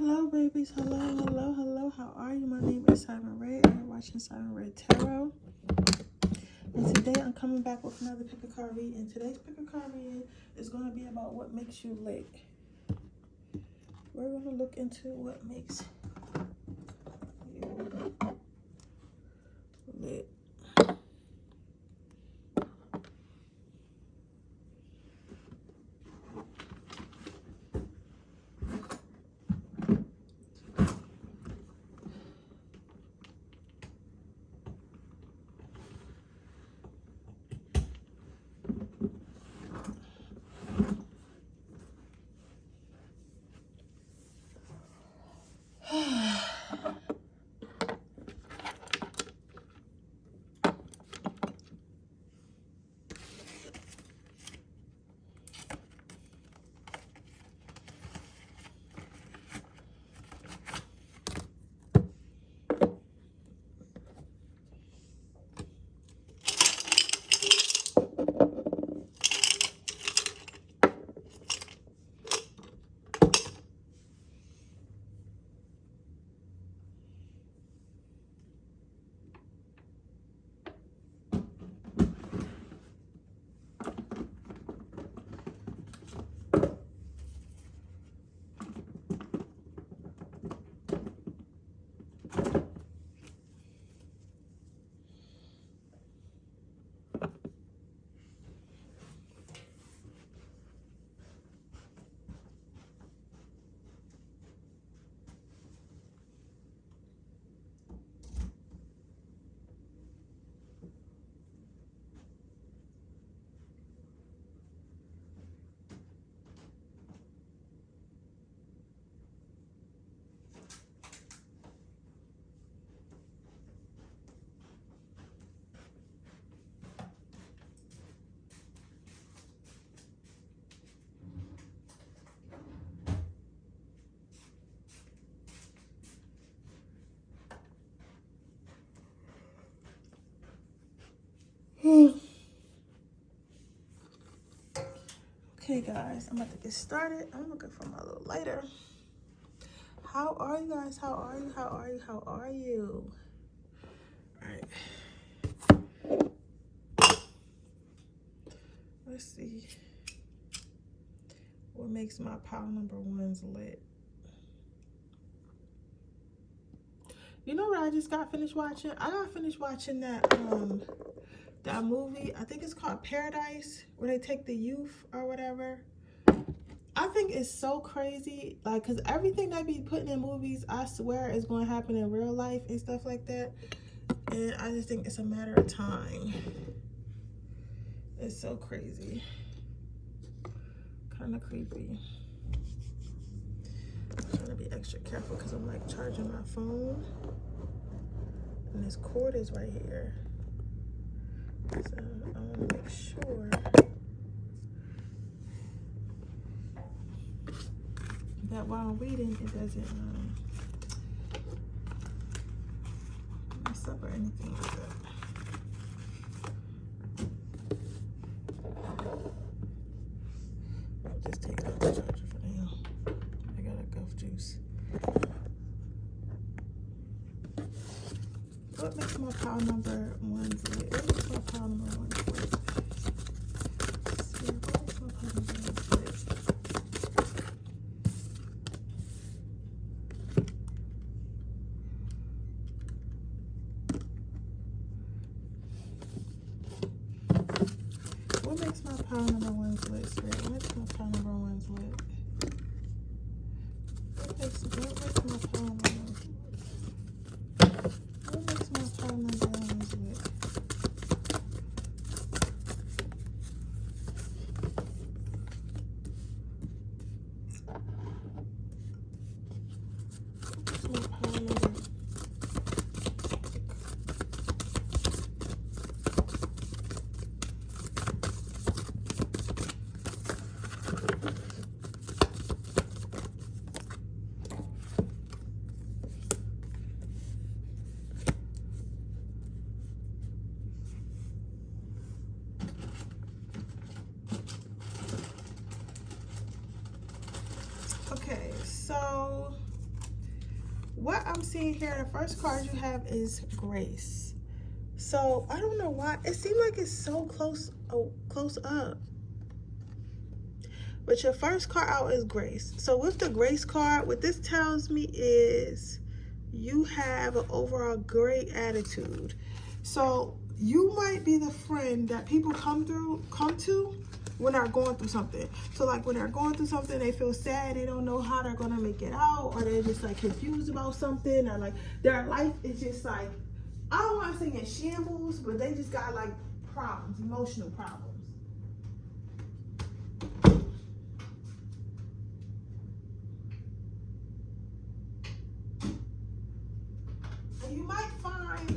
Hello, babies. Hello, hello, hello. How are you? My name is Sirenredd, and you're watching Sirenredd Tarot. And today I'm coming back with another pick a card read. And today's pick a card reading is going to be about what makes you lit. We're going to look into what makes you lit. Okay, guys, I'm about to get started. I'm looking for my little lighter. How are you guys? How are you? How are you? How are you? All right. Let's see. What makes my pile number ones lit? You know what I just got finished watching? I got finished watching that movie. I think it's called Paradise, where they take the youth or whatever. I think it's so crazy, like, because everything they be putting in movies, I swear, is going to happen in real life and stuff like that. And I just think it's a matter of time. It's so crazy. Kind of creepy. I'm trying to be extra careful because I'm like charging my phone. And this cord is right here. So I want to make sure that while I'm reading, it doesn't mess up or anything like that. I'll just take out the charger for now. I got a Gulf juice. What makes my pile number ones lit? What makes my pile number ones lit? Let's see, what makes my pile number ones lit? What makes my pile number ones lit, Spirit? What makes my pile number ones lit? What makes my pile number ones lit? What makes my pile number ones lit? My pile number. Okay, so what I'm seeing here, the first card you have is Grace. So I don't know why it seems like it's so close up. But your first card out is Grace. So with the Grace card, what this tells me is you have an overall great attitude. So you might be the friend that people come to when they're going through something. So like when they're going through something, they feel sad, they don't know how they're gonna make it out, or they're just like confused about something, or like their life is just like, I don't want to say in shambles, but they just got like problems, emotional problems. And you might find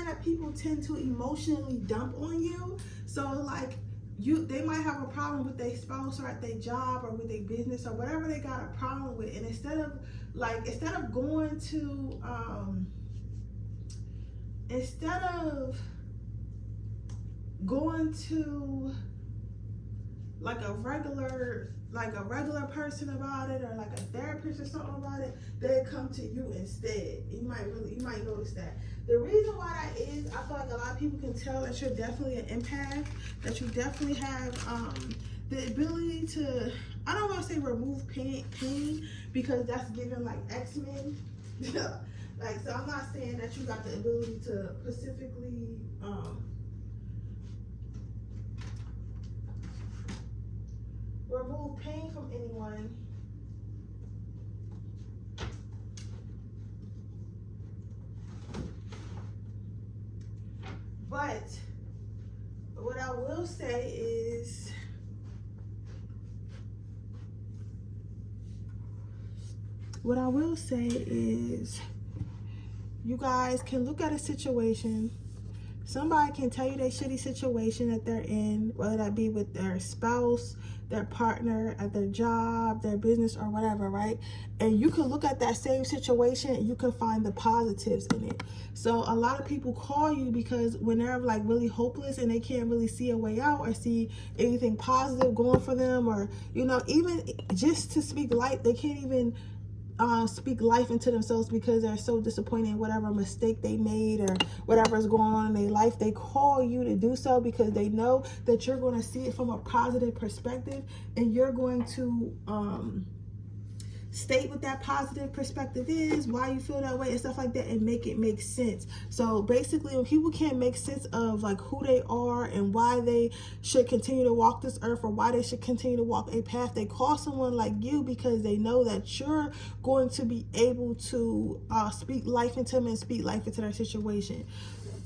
that people tend to emotionally dump on you. So like they might have a problem with their spouse or at their job or with their business or whatever they got a problem with, and instead of going to like a regular person about it, or like a therapist or something about it, they come to you instead. You might notice that. The reason why that is, I feel like a lot of people can tell that you're definitely an empath, that you definitely have the ability to, I don't want to say remove pain because that's given like X-Men. Like, so I'm not saying that you got the ability to specifically remove pain from anyone. But what I will say is, you guys can look at a situation. Somebody can tell you their shitty situation that they're in, whether that be with their spouse, their partner, at their job, their business, or whatever, right? And you can look at that same situation and you can find the positives in it. So a lot of people call you because when they're like really hopeless and they can't really see a way out or see anything positive going for them, or, you know, even just to speak life, they can't even speak life into themselves because they're so disappointed in whatever mistake they made or whatever is going on in their life. They call you to do so because they know that you're going to see it from a positive perspective, and you're going to state what that positive perspective is, why you feel that way and stuff like that, and make it make sense. So basically, when people can't make sense of like who they are and why they should continue to walk this earth, or why they should continue to walk a path, they call someone like you because they know that you're going to be able to speak life into them and speak life into their situation.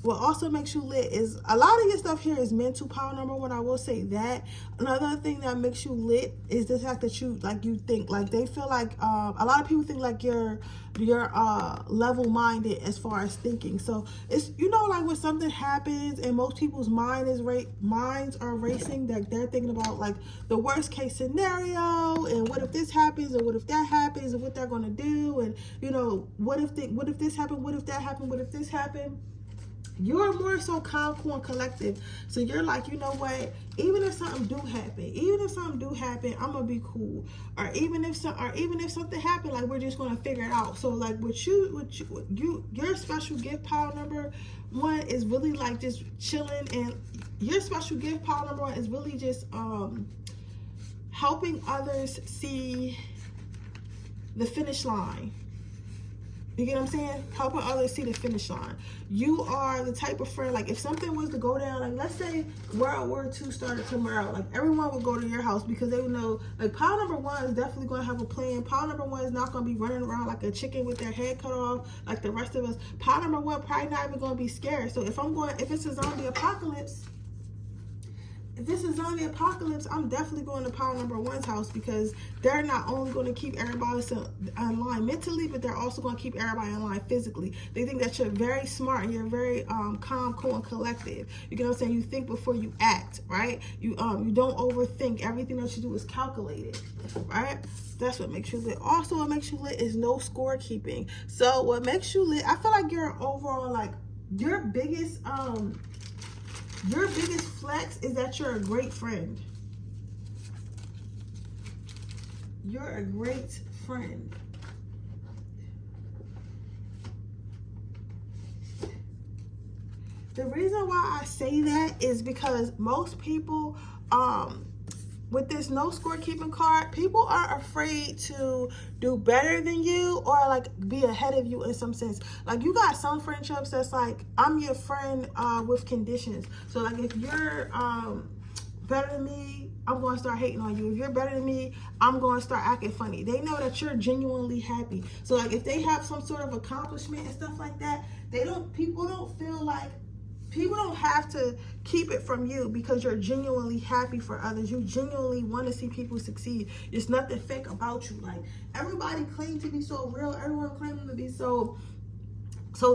What also makes you lit is a lot of your stuff here is mental power, number one. I will say that. Another thing that makes you lit is the fact that you think like they feel like a lot of people think like you're level-minded as far as thinking. So it's, you know, like when something happens and most people's minds are racing, that they're thinking about like the worst case scenario, and what if this happens, and what if that happens, and what they're gonna do, and you know, what if this happened, what if that happened, what if this happened. You're more so calm, cool, and collective. So you're like, you know what? Even if something do happen, I'm gonna be cool. Or even if something happened, like we're just gonna figure it out. So like your special gift pile number one is really like just chilling, and your special gift pile number one is really just helping others see the finish line. You get what I'm saying? Helping others see the finish line. You are the type of friend, like if something was to go down, like let's say World War II started tomorrow, like everyone would go to your house because they would know, like pile number one is definitely going to have a plan. Pile number one is not going to be running around like a chicken with their head cut off like the rest of us. Pile number one probably not even going to be scared. So if it's a zombie apocalypse, I'm definitely going to pile number one's house, because they're not only going to keep everybody in line mentally, but they're also going to keep everybody in line physically. They think that you're very smart and you're very calm, cool, and collective. You get what I'm saying? You think before you act, right? You don't overthink. Everything that you do is calculated, right? That's what makes you lit. Also, what makes you lit is no scorekeeping. So what makes you lit, I feel like you're overall like your biggest flex is that you're a great friend. You're a great friend. The reason why I say that is because most people, with this no scorekeeping card, people are afraid to do better than you or like be ahead of you in some sense. Like you got some friendships that's like, I'm your friend with conditions. So like if you're better than me, I'm going to start hating on you. If you're better than me, I'm going to start acting funny. They know that you're genuinely happy. So like if they have some sort of accomplishment and stuff like that, people don't have to keep it from you because you're genuinely happy for others. You genuinely want to see people succeed. There's nothing fake about you. Like everybody claims to be so real. Everyone claiming to be so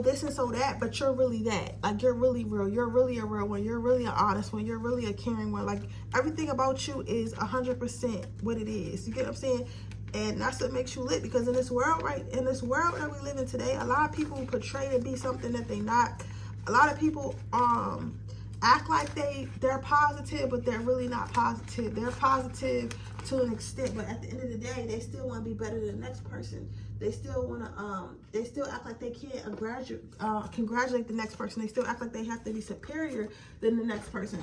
this and so that, but you're really that. Like you're really real. You're really a real one. You're really an honest one. You're really a caring one. Like everything about you is 100% what it is. You get what I'm saying? And that's what makes you lit, because in this world, right? In this world that we live in today, a lot of people portray to be something that they're not. A lot of people act like they're positive, but they're really not positive. They're positive to an extent, but at the end of the day, they still want to be better than the next person. They still want to they still act like they can't congratulate the next person. They still act like they have to be superior than the next person.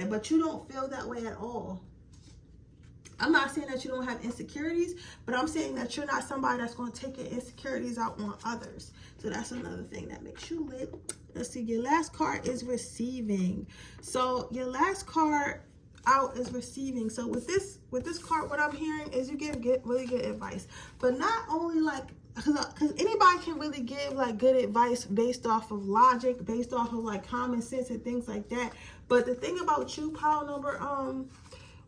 But you don't feel that way at all. I'm not saying that you don't have insecurities, but I'm saying that you're not somebody that's going to take your insecurities out on others. So that's another thing that makes you lit. Let's see, your last card is receiving. So your last card out is receiving. So with this card, what I'm hearing is you give really good advice, but not only like, because anybody can really give like good advice based off of logic, based off of like common sense and things like that. But the thing about you, pile number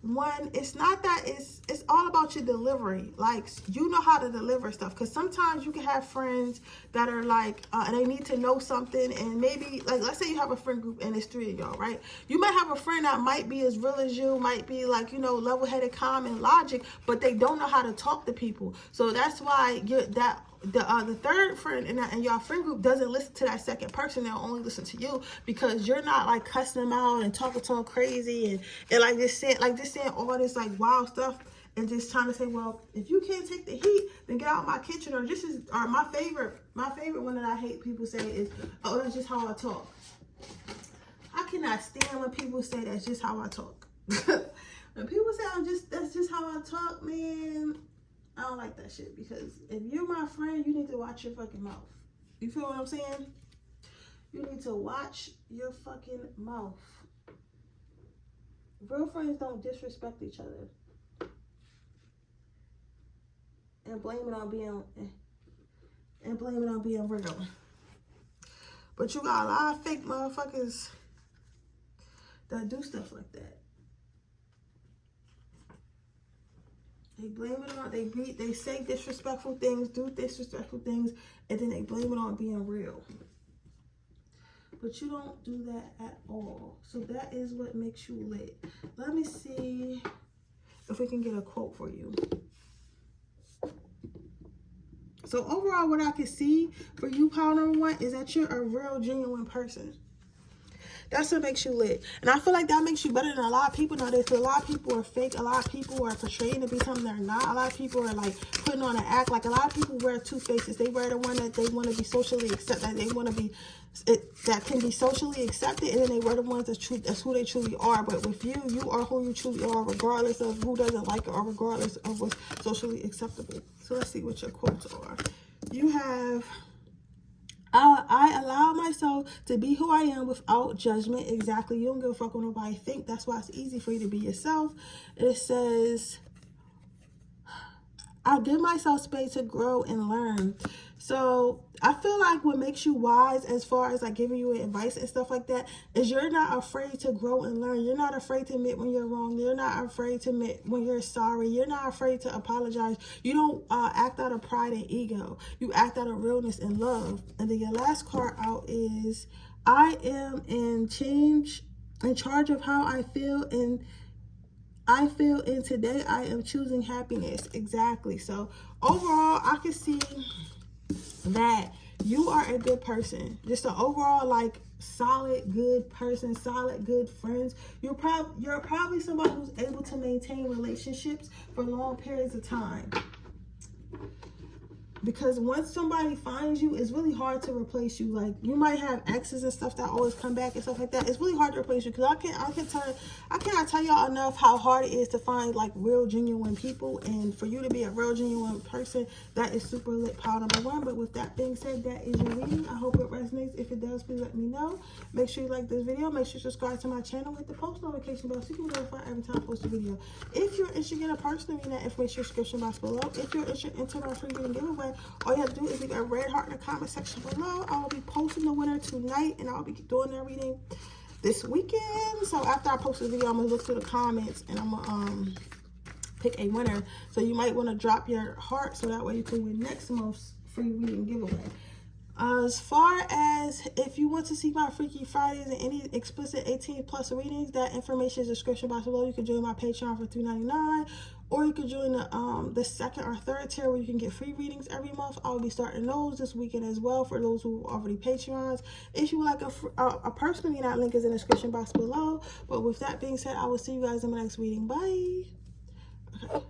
one, it's not that, it's all about your delivery. Like you know how to deliver stuff, because sometimes you can have friends that are like they need to know something, and maybe like let's say you have a friend group and it's 3 of y'all, right? You might have a friend that might be as real as you, might be like, you know, level-headed, calm and logic, but they don't know how to talk to people. So that's why the third friend in your friend group doesn't listen to that second person. They'll only listen to you because you're not like cussing them out and talking to them crazy and like just saying all this like wild stuff and just trying to say, well, if you can't take the heat, then get out of my kitchen. Or my favorite one that I hate people say is, oh, that's just how I talk. I cannot stand when people say that's just how I talk. When people say that's just how I talk, man, I don't like that shit, because if you're my friend, you need to watch your fucking mouth. You feel what I'm saying? You need to watch your fucking mouth. Real friends don't disrespect each other and blame it on being real. But you got a lot of fake motherfuckers that do stuff like that. They blame it on, they say disrespectful things, do disrespectful things, and then they blame it on being real. But you don't do that at all. So that is what makes you lit. Let me see if we can get a quote for you. So overall, what I can see for you, pile number one, is that you're a real, genuine person. That's what makes you lit. And I feel like that makes you better than a lot of people nowadays. So a lot of people are fake. A lot of people are portraying to be something they're not. A lot of people are like putting on an act. Like a lot of people wear two faces. They wear the one that they want to be socially accepted. That they want to be, that can be socially accepted. And then they wear the ones that's who they truly are. But with you, you are who you truly are, regardless of who doesn't like it or regardless of what's socially acceptable. So let's see what your quotes are. You have, I allow myself to be who I am without judgment. Exactly. You don't give a fuck what nobody think. That's why it's easy for you to be yourself. It says, I give myself space to grow and learn. So I feel like what makes you wise as far as like giving you advice and stuff like that is you're not afraid to grow and learn. You're not afraid to admit when you're wrong. You're not afraid to admit when you're sorry. You're not afraid to apologize. You don't act out of pride and ego. You act out of realness and love. And then your last card out is, I am in charge of how I feel, and today I am choosing happiness. Exactly. So overall, I can see that you are a good person, just an overall like solid good person, solid good friends. You're probably somebody who's able to maintain relationships for long periods of time. Because once somebody finds you, it's really hard to replace you. Like, you might have exes and stuff that always come back and stuff like that. It's really hard to replace you, because I cannot tell y'all enough how hard it is to find like real genuine people, and for you to be a real genuine person, that is super lit. Pile number one. But with that being said, that is your reading. I hope it resonates. If it does, please let me know. Make sure you like this video. Make sure you subscribe to my channel. Hit the post notification bell so you can be notified every time I post a video. If you're interested in a personal reading, that information description box below. If you're interested in my free reading giveaway, all you have to do is leave a red heart in the comment section below. I will be posting the winner tonight, and I'll be doing their reading this weekend. So after I post the video, I'm gonna look through the comments and I'm gonna pick a winner. So you might want to drop your heart so that way you can win next month's free reading giveaway. As far as if you want to see my Freaky Fridays and any explicit 18+ readings, that information is in the description box below. You can join my Patreon for $3.99, or you can join the second or third tier where you can get free readings every month. I'll be starting those this weekend as well for those who already Patreons. If you would like a personal reading, that link is in the description box below. But with that being said, I will see you guys in my next reading. Bye. Okay.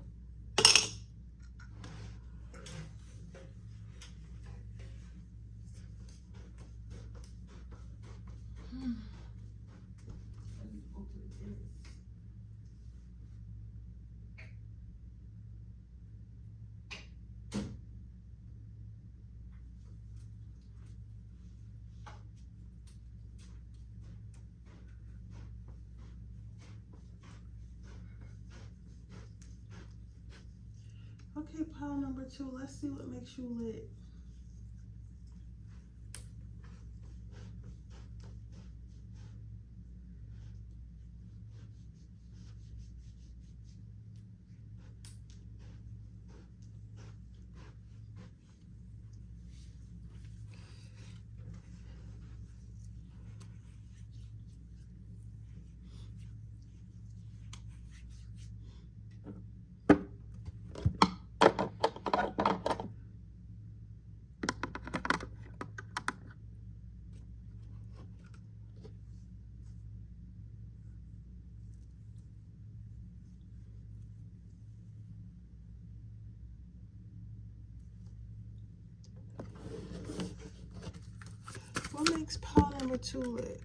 Okay, pile number 2. Let's see what makes you lit. What makes pile number 2 lit?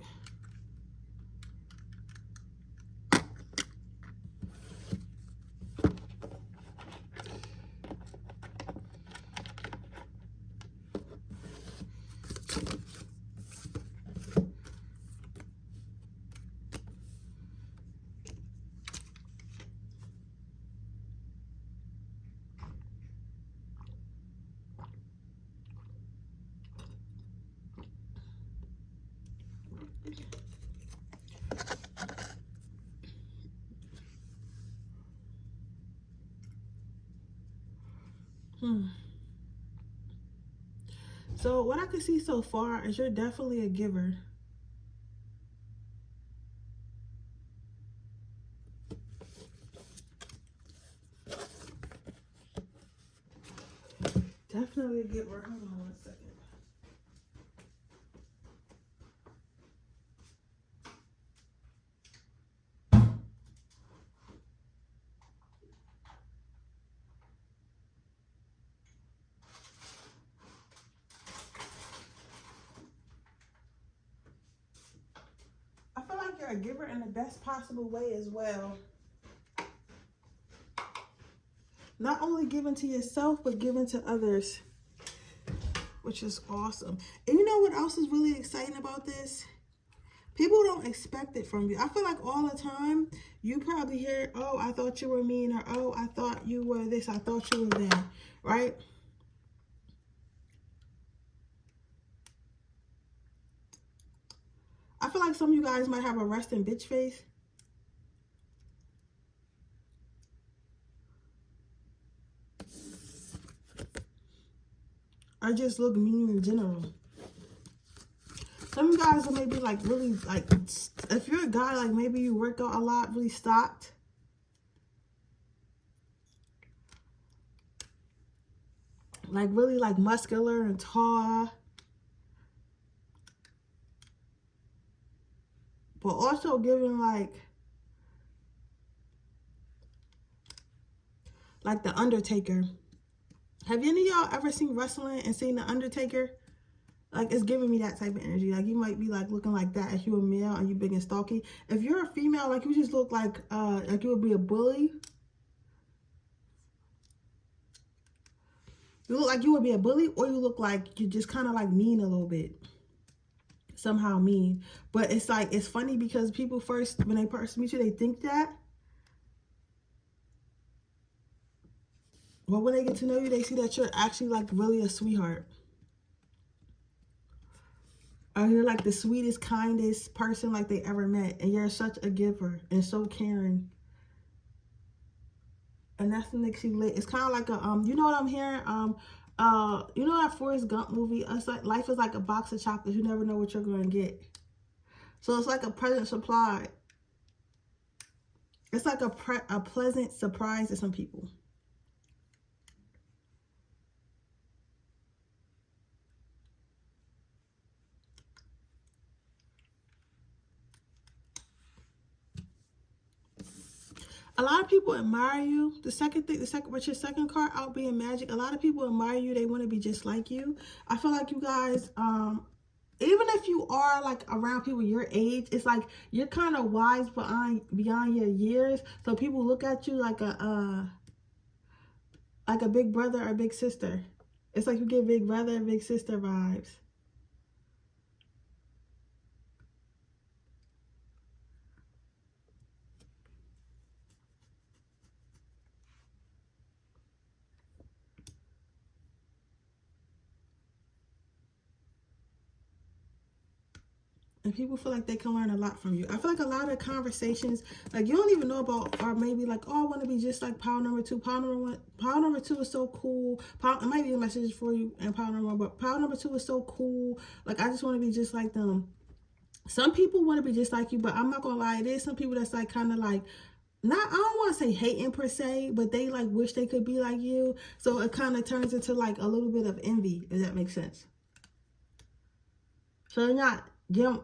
So what I can see so far is you're definitely a giver. Definitely a giver. Hold on one second. I feel like you're a giver in the best possible way as well. Not only giving to yourself, but giving to others, which is awesome. And you know what else is really exciting about this? People don't expect it from you. I feel like all the time, you probably hear, oh, I thought you were mean, or oh, I thought you were this, I thought you were that, right? I feel like some of you guys might have a resting bitch face. I just look mean in general. Some of you guys are maybe like really like, if you're a guy, like maybe you work out a lot, really stopped. like really like muscular and tall, but also giving like the Undertaker. Have any of y'all ever seen wrestling and seen the Undertaker? Like, it's giving me that type of energy. Like, you might be like looking like that if you're a male and you big and stocky. If you're a female, like, you just look like you would be a bully. You look like you would be a bully, or you look like you're just kind of like mean a little bit. Somehow mean. But it's like, it's funny because people first, when they first meet you, they think that. But when they get to know you, they see that you're actually like really a sweetheart. Or you're like the sweetest, kindest person like they ever met. And you're such a giver and so caring. And that's the makes you lit. It's kind of like a, you know what I'm hearing? You know that Forrest Gump movie? It's like, life is like a box of chocolates. You never know what you're going to get. So it's like a present supply. It's like a pleasant surprise to some people. A lot of people admire you. With your second card out being magic, a lot of people admire you. They want to be just like you. I feel like you guys, even if you are like around people your age, it's like you're kind of wise beyond your years. So people look at you like a big brother or big sister. It's like you get big brother and big sister vibes. And people feel like they can learn a lot from you. I feel like a lot of conversations, like you don't even know about, or maybe like, oh, I want to be just like pile number 2. Pile number 2 is so cool. It might be a message for you and pile number 1, but pile number 2 is so cool. Like, I just want to be just like them. Some people want to be just like you, but I'm not going to lie. There's some people that's like kind of like, I don't want to say hating per se, but they like wish they could be like you. So it kind of turns into like a little bit of envy, if that makes sense. So they're not, they don't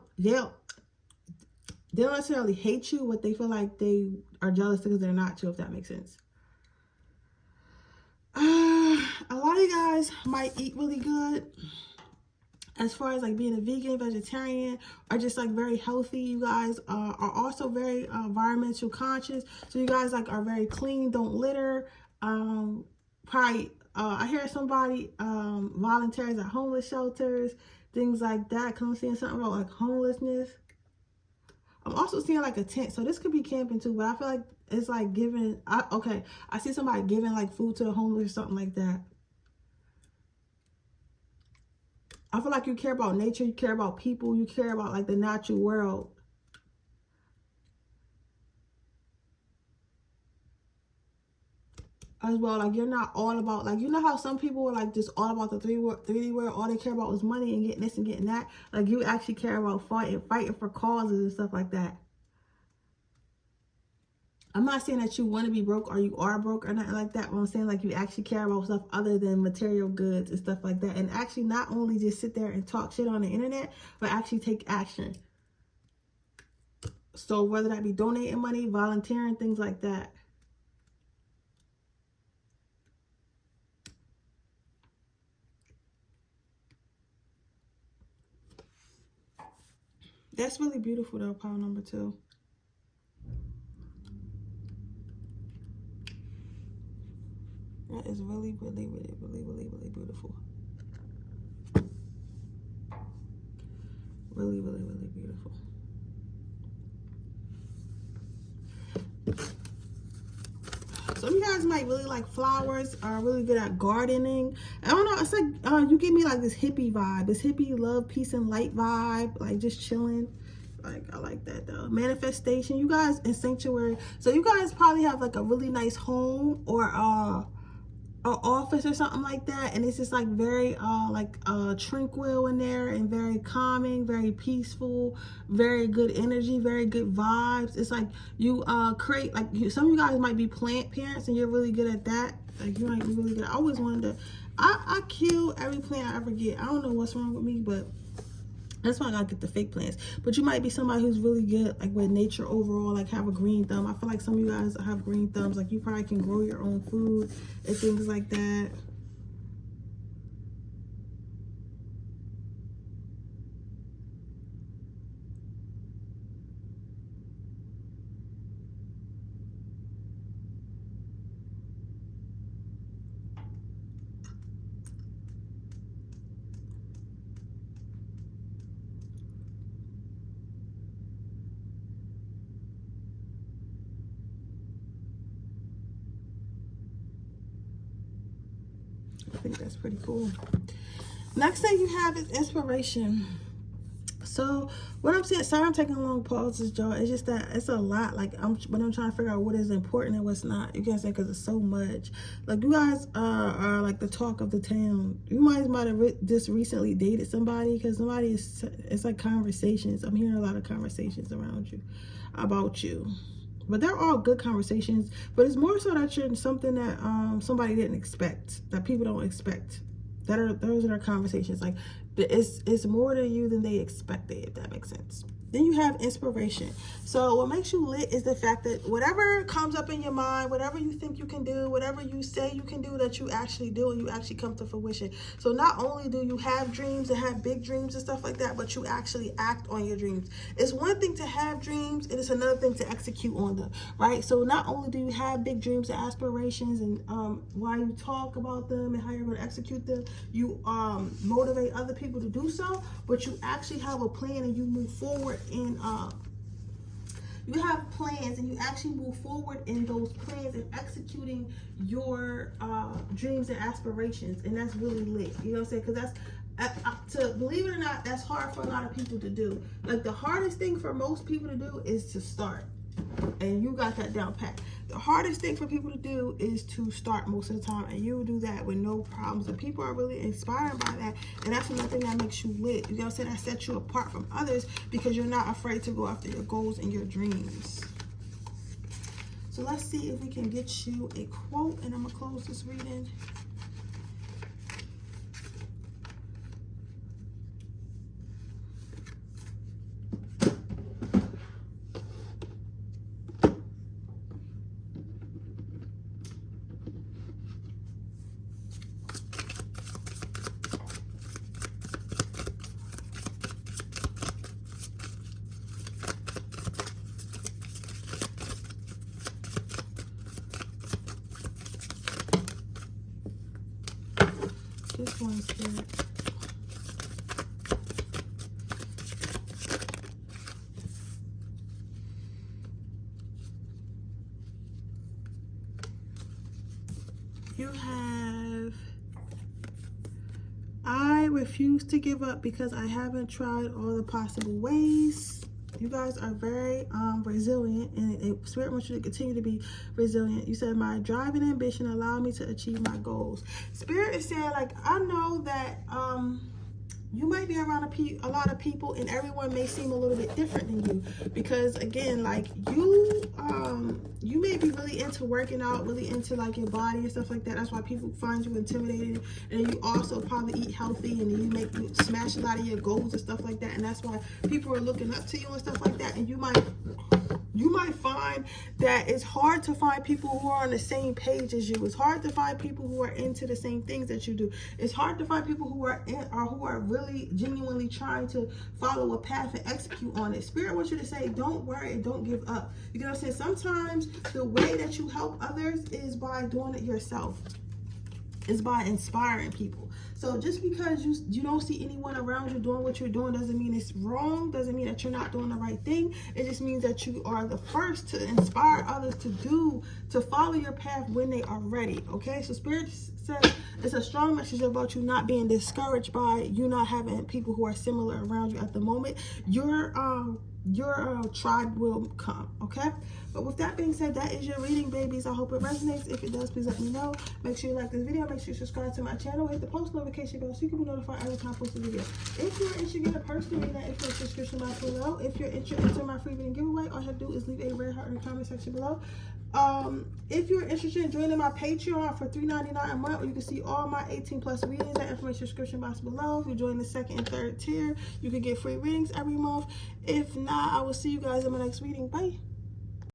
necessarily hate you, but they feel like they are jealous because they're not you, if that makes sense. A lot of you guys might eat really good. As far as like being a vegan, vegetarian, or just like very healthy, you guys are also very environmental conscious. So you guys like are very clean, don't litter. Probably, I hear somebody volunteers at homeless shelters, things like that. Cause I'm seeing something about like homelessness. I'm also seeing like a tent, so this could be camping too. But I feel like it's like giving. I see somebody giving like food to the homeless or something like that. I feel like you care about nature, you care about people, you care about like the natural world. As well, like you're not all about, like, you know how some people are like just all about the 3D world, all they care about is money and getting this and getting that. Like you actually care about fighting for causes and stuff like that. I'm not saying that you want to be broke or you are broke or nothing like that, but I'm saying like you actually care about stuff other than material goods and stuff like that. And actually not only just sit there and talk shit on the internet, but actually take action. So whether that be donating money, volunteering, things like that. That's really beautiful though, pile number 2. That is really, really, really, really, really, really beautiful. Really, really, really beautiful. Some of you guys might really like flowers, are really good at gardening. I don't know, it's like you give me like this hippie vibe, this hippie love, peace and light vibe, like just chilling. Like, I like that though. Manifestation, you guys in sanctuary. So you guys probably have like a really nice home or an office or something like that, and it's just like very tranquil in there and very calming, very peaceful, very good energy, very good vibes. It's like you create, like some of you guys might be plant parents and you're really good at that. Like you might be really good. I always wanted to I kill every plant I ever get. I don't know what's wrong with me, but that's why I gotta get the fake plants. But you might be somebody who's really good like with nature overall, like have a green thumb. I feel like some of you guys have green thumbs, like you probably can grow your own food and things like that. I think that's pretty cool. Next thing you have is inspiration. So what I'm saying, sorry I'm taking long pauses, y'all. It's just that it's a lot. Like I'm trying to figure out what is important and what's not. You can't say because it's so much. Like you guys are like the talk of the town. You might have just recently dated somebody, because somebody is, it's like conversations. I'm hearing a lot of conversations around you about you. But they're all good conversations. But it's more so that you're something that somebody didn't expect, that people don't expect. Those are conversations. Like it's more to you than they expected, if that makes sense. Then you have inspiration. So what makes you lit is the fact that whatever comes up in your mind, whatever you think you can do, whatever you say you can do, that you actually do, and you actually come to fruition. So not only do you have dreams and have big dreams and stuff like that, but you actually act on your dreams. It's one thing to have dreams, and it's another thing to execute on them, right? So not only do you have big dreams and aspirations, and while you talk about them and how you're going to execute them, you motivate other people to do so, but you actually have a plan and you move forward in you have plans and you actually move forward in those plans and executing your dreams and aspirations, and that's really lit. You know what I'm saying? Because that's to believe it or not, that's hard for a lot of people to do. Like the hardest thing for most people to do is to start, and you got that down pat. The hardest thing for people to do is to start most of the time, and you will do that with no problems. And people are really inspired by that, and that's another thing that makes you lit. You know what I'm saying? That sets you apart from others because you're not afraid to go after your goals and your dreams. So let's see if we can get you a quote, and I'm gonna close this reading. This one's good. You have, I refuse to give up because I haven't tried all the possible ways. You guys are very resilient, and Spirit wants you to continue to be resilient. You said, my drive and ambition allow me to achieve my goals. Spirit is saying, like, I know that you might be around a lot of people, and everyone may seem a little bit different than you, because again, like you may be really into working out, really into like your body and stuff like that. That's why people find you intimidating. And you also probably eat healthy, and you smash a lot of your goals and stuff like that, and that's why people are looking up to you and stuff like that. And you might find that it's hard to find people who are on the same page as you. It's hard to find people who are into the same things that you do. It's hard to find people who are really genuinely trying to follow a path and execute on it. Spirit wants you to say, don't worry and don't give up. You know what I'm saying? Sometimes the way that you help others is by doing it yourself. It's by inspiring people. So just because you don't see anyone around you doing what you're doing doesn't mean it's wrong, doesn't mean that you're not doing the right thing. It just means that you are the first to inspire others to follow your path when they are ready. Okay, so Spirit says it's a strong message about you not being discouraged by you not having people who are similar around you at the moment. Your tribe will come. Okay, but with that being said, that is your reading, babies. I hope it resonates. If it does, please let me know. Make sure you like this video, make sure you subscribe to my channel, hit the post notification bell so you can be notified every time I post a video. If you're interested in getting a personal reading, that is the description box below. If you're interested in my free reading giveaway, all you have to do is leave a red heart in the comment section below. If you're interested in joining my Patreon for $3.99 a month, you can see all my 18+ readings. That information description box below. If you join the 2nd and 3rd tier, you can get free readings every month. If not, I will see you guys in my next reading. Bye.